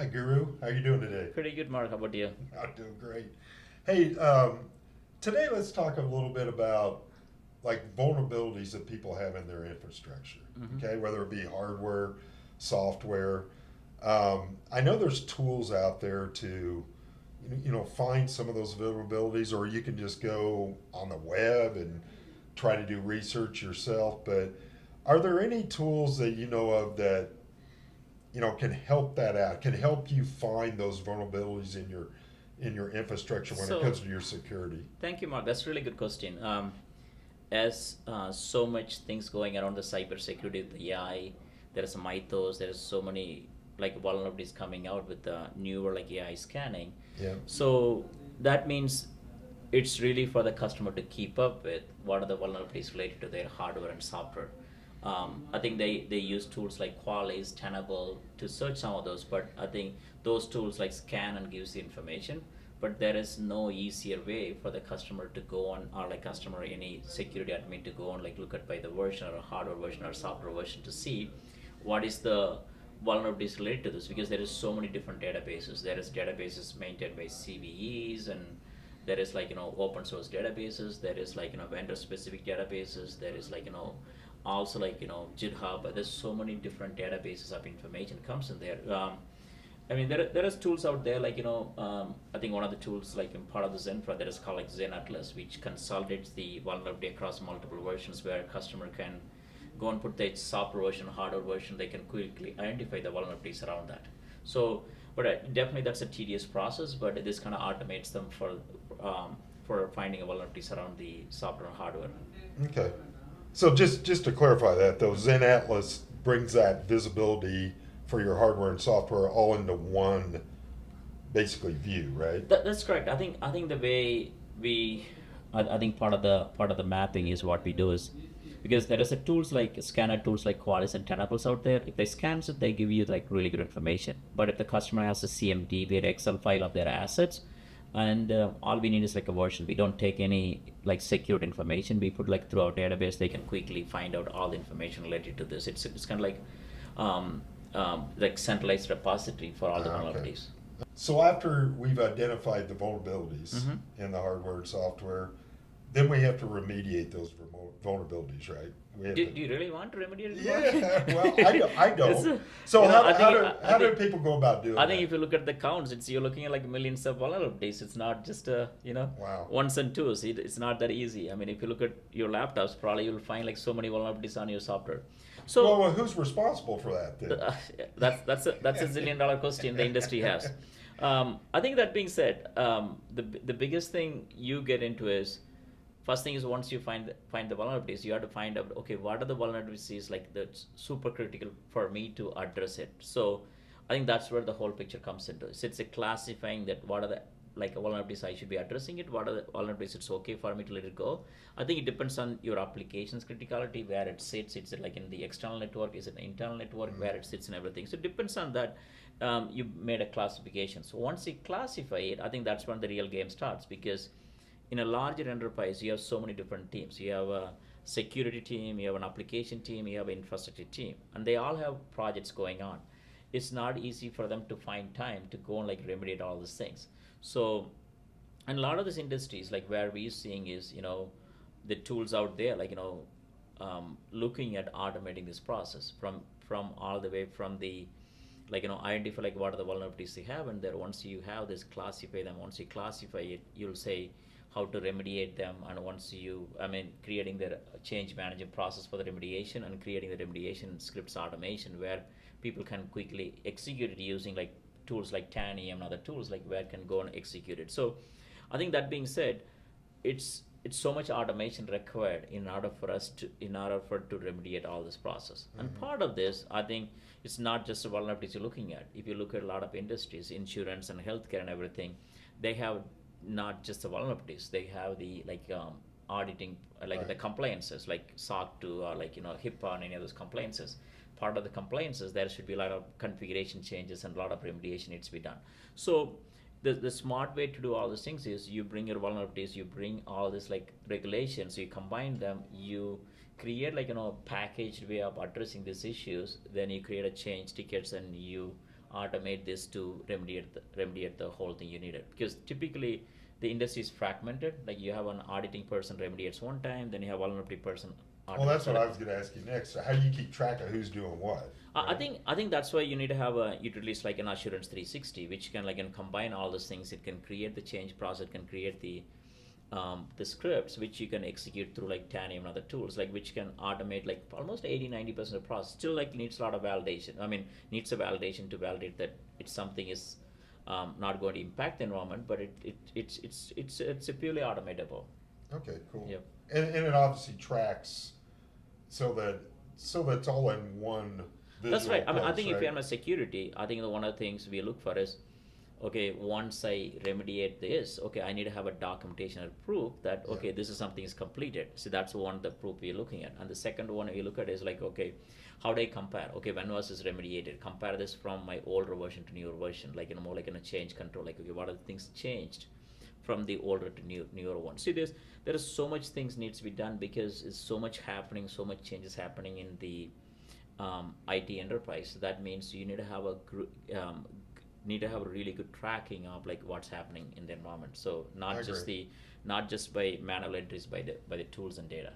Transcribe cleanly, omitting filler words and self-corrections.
Hi, Guru. How you doing today? Pretty good, Mark. How about you? I'm doing great. Hey, today let's talk a little bit about like vulnerabilities that people have in their infrastructure. Hmm. Okay, whether it be hardware, software. I know there's tools out there to, find some of those vulnerabilities, or you can just go on the web and try to do research yourself. But are there any tools that you know of that can help that out, can help you find those vulnerabilities in your infrastructure when it So, comes to your security? thank you, Mark. That's a really good question. As so much things going around the cybersecurity, the AI, there is mythos, there is so many like vulnerabilities coming out with the newer like AI scanning. Yeah. So that means it's really for the customer to keep up with what are the vulnerabilities related to their hardware and software. I think they use tools like Qualys, Tenable to search some of those, but I think those tools like scan and gives the information, but there is no easier way for the customer to go on, or like customer, any security admin to go on, like look at by the version or hardware version or software version to see what is the vulnerabilities related to this, because there is so many different databases. There is databases maintained by CVEs, and there is like open source databases, there is like vendor specific databases, there is like also like GitHub. There's so many different databases of information comes in there. I mean, there is tools out there like I think one of the tools like in part of the ZENfra that is called like ZenAtlas, which consolidates the vulnerability across multiple versions, where a customer can go and put the software version, hardware version, they can quickly identify the vulnerabilities around that. So, but definitely that's a tedious process, but this kind of automates them for finding vulnerabilities around the software and hardware. Okay. So just to clarify that, though, Zen Atlas brings that visibility for your hardware and software all into one basically view, right? That's correct. I think the way I think part of the mapping is what we do is, because there is a tools like scanner tools like Qualys and Tenables out there. If they scan it, they give you like really good information. But if the customer has a CMD, their Excel file of their assets, and all we need is like a version. We don't take any like secured information. We put like through our database. They can quickly find out all the information related to this. It's kind of like centralized repository for all the Okay. vulnerabilities. So after we've identified the vulnerabilities Mm-hmm. in the hardware and software, then we have to remediate those vulnerabilities, right? We have Do you really want to remediate it? Yeah, well, I It's, don't. So I think how do people go about doing I think that? if you look at the counts, you're looking at like millions of vulnerabilities. It's not just Wow. ones and twos. It's not that easy. I mean, if you look at your laptops, probably you'll find like so many vulnerabilities on your software. So Well, who's responsible for that then? that's a $1 zillion question the industry has. I think that being said, the biggest thing you get into is, first thing is, once you find the vulnerabilities, you have to find out, okay, what are the vulnerabilities like that's super critical for me to address it. So I think that's where the whole picture comes into. So it's a classifying that what are the like vulnerabilities I should be addressing it, what are the vulnerabilities it's okay for me to let it go. I think it depends on your application's criticality, where it sits. It's like in the external network, is it an internal network, where it sits and everything. So it depends on that. You made a classification. So once you classify it, I think that's when the real game starts, because in a larger enterprise, you have so many different teams. You have a security team, you have an application team, you have an infrastructure team, and they all have projects going on. It's not easy for them to find time to go and like remediate all these things. So, and a lot of these industries, like where we're seeing is, the tools out there, like, looking at automating this process from all the way from the, like, identify like what are the vulnerabilities they have, and then once you have this, classify them. Once you classify it, you'll say how to remediate them, and once you, I mean, creating the change management process for the remediation, and creating the remediation scripts automation, where people can quickly execute it using like tools like Tani and other tools, like where can go and execute it. So I think that being said, it's so much automation required in order for to remediate all this process. And Mm-hmm. part of this, I think, it's not just the vulnerabilities you're looking at. If you look at a lot of industries, insurance and healthcare and everything, they have not just the vulnerabilities. They have the like auditing, like the Right. compliances, like SOC 2 or like HIPAA and any of those compliances. Part of the compliances, there should be a lot of configuration changes and a lot of remediation needs to be done. So the smart way to do all these things is you bring your vulnerabilities, you bring all this like regulations, you combine them, you create like packaged way of addressing these issues, then you create a change tickets, and you automate this to remediate the whole thing you needed. Because typically the industry is fragmented. Like you have an auditing person remediates one time, then you have vulnerability person. Well, that's what I was going to ask you next. So how do you keep track of who's doing what? I think that's why you need to have a utilities like an Assurance 360, which can combine all those things. It can create the change process, can create the scripts which you can execute through like Tanium and other tools, like which can automate like almost 80-90% of the process. Still like needs a lot of validation. I mean, needs a validation to validate that it's something is not going to impact the environment, but it's purely automatable. Okay, cool. Yep. And it obviously tracks so that it's all in one visual That's right. I mean, I place, think if right? you're in security, I think one of the things we look for is, okay, once I remediate this, okay, I need to have a documentation or proof that, okay, Yeah. this is something is completed. So that's one of the proof we're looking at. And the second one we look at is like, okay, how do I compare? Okay, when was this remediated? Compare this from my older version to newer version, like, more like in a change control, like, okay, what are the things changed from the older to newer one? See, there is so much things needs to be done because it's so much happening, so much changes happening in the IT enterprise. So that means you need to have a really good tracking of like what's happening in the environment. So I not just agree. not just by manual entries, by the tools and data.